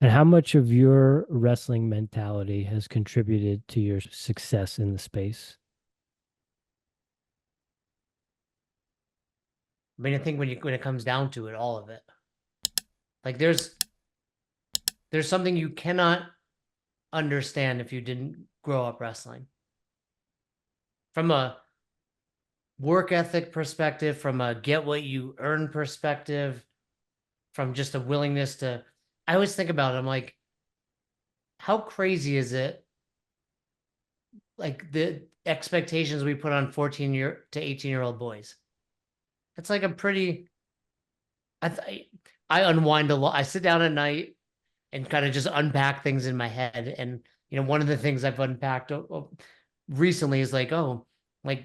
And how much of your wrestling mentality has contributed to your success in the space? I mean, I think when it comes down to it, all of it. Like there's something you cannot understand if you didn't grow up wrestling. From a work ethic perspective, from a get what you earn perspective, from just a willingness to I always think about it, I'm like, how crazy is it? Like the expectations we put on 14-year to 18-year-old boys. It's like a pretty I th I unwind a lot. I sit down at night and kind of just unpack things in my head. And, one of the things I've unpacked recently is like, oh, like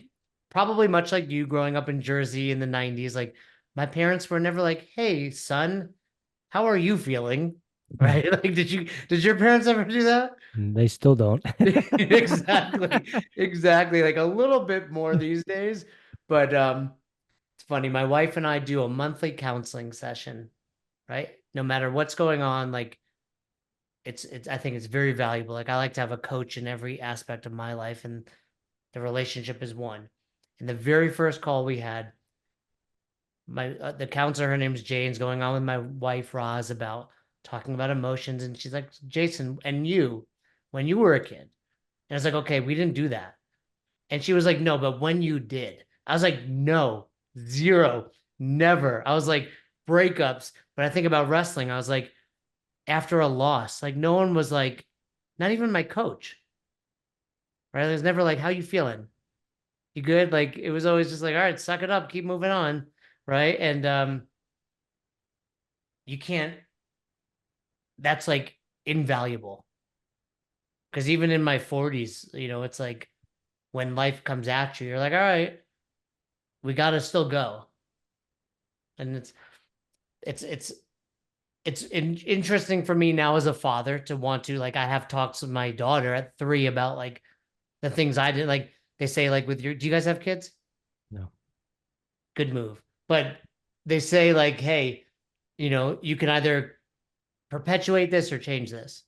probably much like you growing up in Jersey in the 90s, like my parents were never like, hey, son, how are you feeling? Right? Like, did your parents ever do that? They still don't. Exactly. Exactly. Like a little bit more these days. But it's funny. My wife and I do a monthly counseling session, right? No matter what's going on, like it's I think it's very valuable. Like I like to have a coach in every aspect of my life, and the relationship is one. And the very first call we had, my the counselor, her name's Jane's, going on with my wife Roz about talking about emotions, and she's like, Jason, and you, when you were a kid, and I was like, okay, we didn't do that, and she was like, no, but when you did, I was like, no, zero, never. I was like, breakups. But I think about wrestling, I was like, after a loss, like no one was like, not even my coach, right? There's never like, how you feeling? You good? Like it was always just like, all right, suck it up, keep moving on, right? And you can't. That's like invaluable because even in my 40s, it's like when life comes at you, you're like, all right, we got to still go, and it's it's interesting for me now as a father to want to like I have talks with my daughter at 3 about like the things I did. Like they say, like with your, do you guys have kids? No. Good move. But they say like, hey, you can either perpetuate this or change this.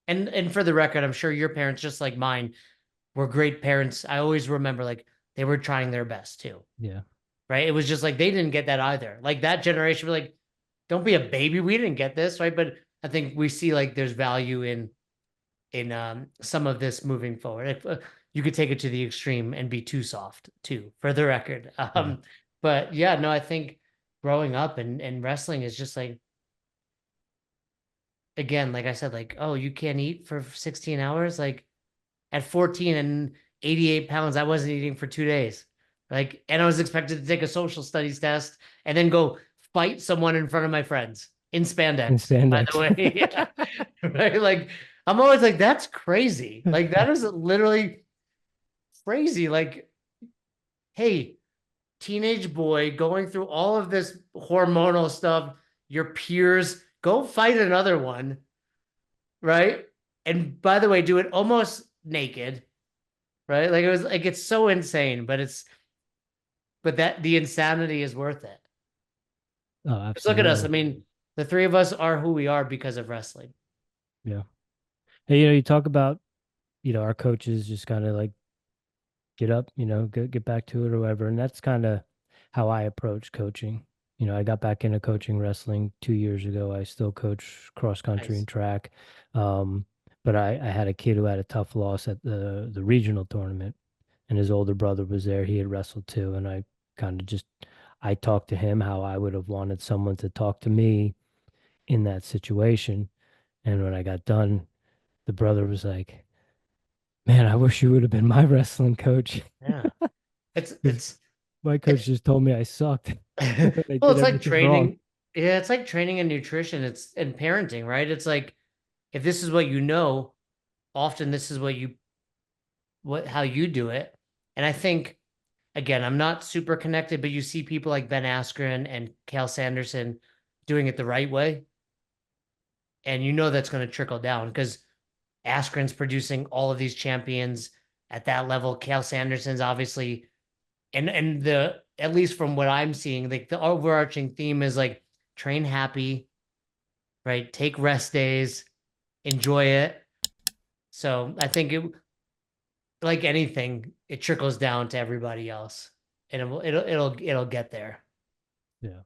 And for the record, I'm sure your parents, just like mine, were great parents. I always remember like they were trying their best too. Yeah. Right. It was just like they didn't get that either. Like that generation were like, don't be a baby. We didn't get this, right? But I think we see like there's value in some of this moving forward. If, you could take it to the extreme and be too soft too, for the record. Yeah. But yeah, no, I think growing up and wrestling is just like, again, like I said, like, oh, you can't eat for 16 hours. Like at 14 and 88 pounds, I wasn't eating for 2 days. Like, and I was expected to take a social studies test and then go fight someone in front of my friends in In spandex, by the spandex. way. Yeah. Right. Like, I'm always like, that's crazy. Like, that is literally crazy. Like, hey, teenage boy going through all of this hormonal stuff, your peers, go fight another one, right? And by the way, do it almost naked, right? Like it was like it's so insane, but that the insanity is worth it. Oh, 'Cause look at us. I absolutely. mean, the three of us are who we are because of wrestling. Yeah. Hey, you talk about, our coaches just kind of like get up, get back to it or whatever. And that's kind of how I approach coaching. I got back into coaching wrestling 2 years ago. I still coach cross country Nice. and track. Um, but I had a kid who had a tough loss at the regional tournament, and his older brother was there. He had wrestled too, and I kind of just I talked to him how I would have wanted someone to talk to me in that situation. And when I got done, the brother was like, "Man, I wish you would have been my wrestling coach." Yeah. It's Because it's my coach it's just told me I sucked. I well, did it's like everything wrong. training. Yeah, it's like training and nutrition. It's and parenting, right? It's like if this is what you know, often this is what how you do it. And I think again, I'm not super connected, but you see people like Ben Askren and Cal Sanderson doing it the right way. And you know that's going to trickle down because Askren's producing all of these champions at that level. Cal Sanderson's obviously, and the at least from what I'm seeing, like the overarching theme is like train happy, right? Take rest days, enjoy it. So I think it, like anything, it trickles down to everybody else, and it'll get there. Yeah.